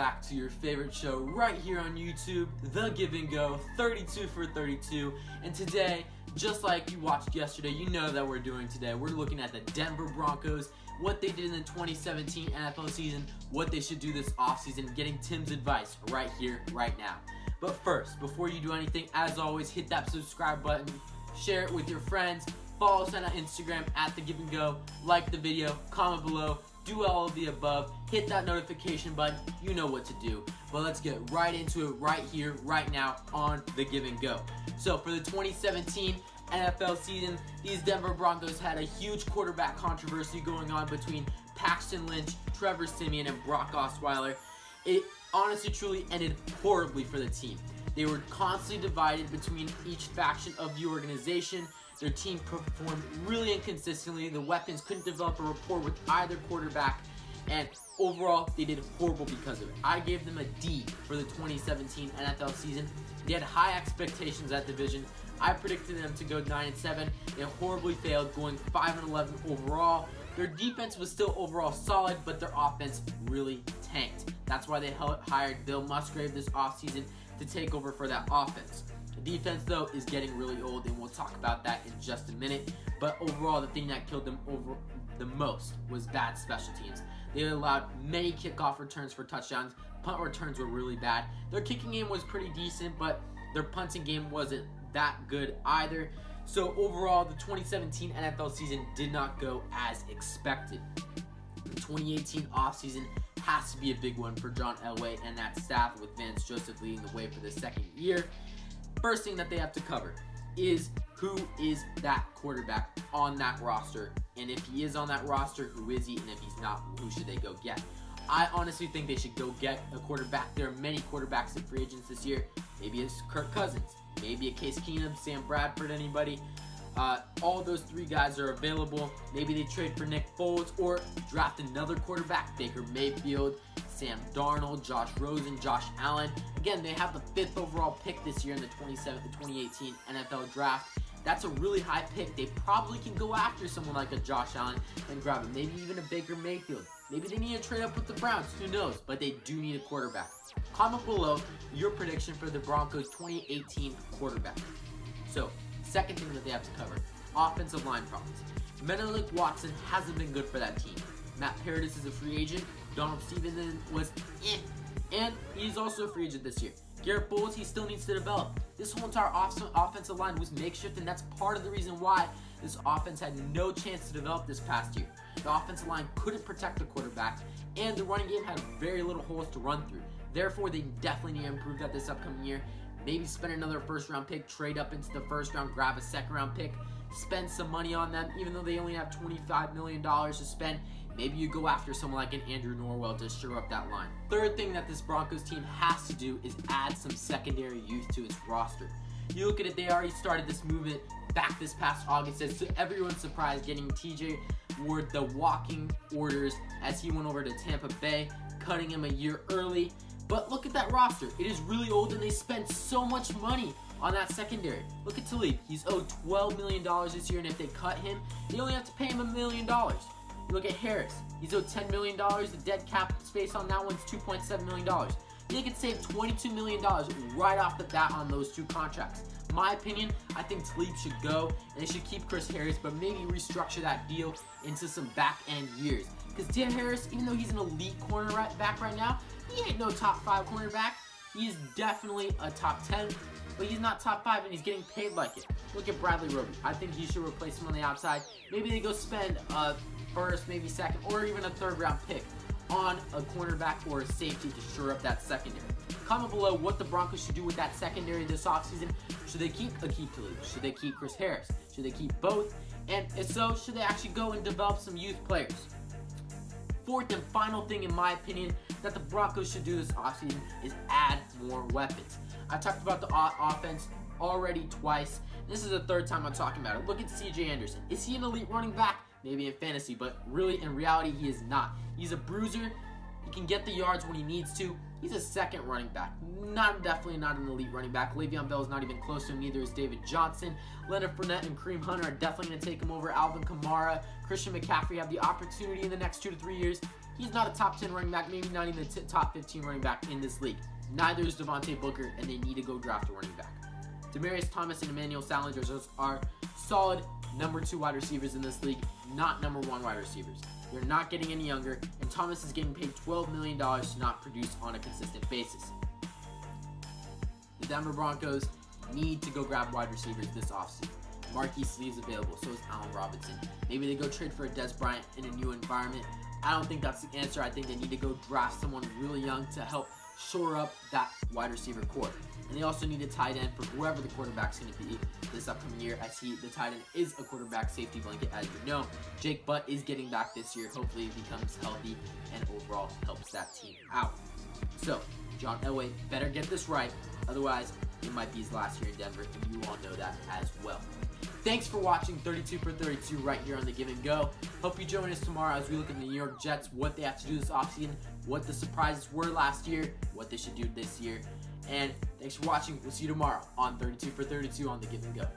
back to your favorite show right here on YouTube, The Give and Go, 32 for 32. And today, just like you watched yesterday, you know that we're doing today. We're looking at the Denver Broncos, what they did in the 2017 NFL season, what they should do this offseason, getting Tim's advice right here, right now. But first, before you do anything, as always, hit that subscribe button, share it with your friends, follow us on Instagram at The Give and Go, like the video, comment below, do all of the above, hit that notification button, you know what to do. But let's get right into it right here, right now on The Give and Go. So for the 2017 NFL season, these Denver Broncos had a huge quarterback controversy going on between Paxton Lynch, Trevor Siemian, and Brock Osweiler. It honestly truly ended horribly for the team. They were constantly divided between each faction of the organization. Their team performed really inconsistently. The weapons couldn't develop a rapport with either quarterback, and overall, they did horrible because of it. I gave them a D for the 2017 NFL season. They had high expectations at division. I predicted them to go 9-7. They horribly failed, going 5-11 overall. Their defense was still overall solid, but their offense really tanked. That's why they hired Bill Musgrave this offseason to take over for that offense. The defense, though, is getting really old, and we'll talk about that in just a minute. But overall, the thing that killed them over the most was bad special teams. They allowed many kickoff returns for touchdowns. Punt returns were really bad. Their kicking game was pretty decent, but their punting game wasn't that good either. So overall, the 2017 NFL season did not go as expected. The 2018 offseason has to be a big one for John Elway and that staff, with Vance Joseph leading the way for the second year. First thing that they have to cover is who is that quarterback on that roster, and if he is on that roster, who is he, and if he's not, who should they go get? I honestly think they should go get a quarterback. There are many quarterbacks in free agents this year. Maybe it's Kirk Cousins, maybe a Case Keenum, Sam Bradford, anybody. All those three guys are available. Maybe they trade for Nick Foles or draft another quarterback, Baker Mayfield, Sam Darnold, Josh Rosen, Josh Allen. Again, they have the 5th overall pick this year in the 2018 NFL draft. That's a really high pick. They probably can go after someone like a Josh Allen and grab him. Maybe even a Baker Mayfield. Maybe they need to trade up with the Browns. Who knows? But they do need a quarterback. Comment below your prediction for the Broncos 2018 quarterback. So, second thing that they have to cover, offensive line problems. Menelik Watson hasn't been good for that team. Matt Paradis is a free agent. Donald Stevenson was and he's also a free agent this year. Garrett Bowles, he still needs to develop. This whole entire offensive line was makeshift, and that's part of the reason why this offense had no chance to develop this past year. The offensive line couldn't protect the quarterback, and the running game had very little holes to run through. Therefore, they definitely need to improve that this upcoming year. Maybe spend another first-round pick, trade up into the first round, grab a second-round pick, spend some money on them, even though they only have $25 million to spend. Maybe you go after someone like an Andrew Norwell to shore up that line. Third thing that this Broncos team has to do is add some secondary youth to its roster. You look at it, they already started this movement back this past August, as to everyone's surprise, getting TJ Ward the walking orders as he went over to Tampa Bay, cutting him a year early. But look at that roster. It is really old, and they spent so much money on that secondary. Look at Talib. He's owed $12 million this year, and if they cut him, they only have to pay him $1 million. Look at Harris. He's owed $10 million. The dead cap space on that one's $2.7 million. They could save $22 million right off the bat on those two contracts. My opinion, I think Talib should go, and they should keep Chris Harris, but maybe restructure that deal into some back-end years. Because Dan Harris, even though he's an elite cornerback right now, he ain't no top 5 cornerback. He's definitely a top 10, but he's not top 5, and he's getting paid like it. Look at Bradley Roby. I think he should replace him on the outside. Maybe they go spend a first, maybe second, or even a third-round pick on a cornerback or a safety to shore up that secondary. Comment below what the Broncos should do with that secondary this offseason. Should they keep Aqib Talib? Should they keep Chris Harris? Should they keep both? And if so, should they actually go and develop some youth players? Fourth and final thing, in my opinion, that the Broncos should do this offseason is add more weapons. I talked about the offense already twice. This is the third time I'm talking about it. Look at C.J. Anderson. Is he an elite running back? Maybe in fantasy, but really in reality, he is not. He's a bruiser. He can get the yards when he needs to. He's a second running back. Definitely not an elite running back. Le'Veon Bell is not even close to him. Neither is David Johnson. Leonard Fournette and Kareem Hunter are definitely going to take him over. Alvin Kamara, Christian McCaffrey have the opportunity in the next 2 to 3 years. He's not a top 10 running back, maybe not even a top 15 running back in this league. Neither is Devontae Booker, and they need to go draft a running back. Demaryius Thomas and Emmanuel Salinger are solid number 2 wide receivers in this league, not number 1 wide receivers. They're not getting any younger, and Thomas is getting paid $12 million to not produce on a consistent basis. The Denver Broncos need to go grab wide receivers this offseason. Marquise Lee is available, so is Allen Robinson. Maybe they go trade for a Des Bryant in a new environment. I don't think that's the answer. I think they need to go draft someone really young to help shore up that wide receiver core. And they also need a tight end for whoever the quarterback's going to be this upcoming year. I see the tight end is a quarterback safety blanket, as you know. Jake Butt is getting back this year. Hopefully he becomes healthy and overall helps that team out. So, John Elway better get this right. Otherwise, it might be his last year in Denver, and you all know that as well. Thanks for watching 32 for 32 right here on The Give and Go. Hope you join us tomorrow as we look at the New York Jets, what they have to do this offseason, what the surprises were last year, what they should do this year. And thanks for watching. We'll see you tomorrow on 32 for 32 on The Give and Go.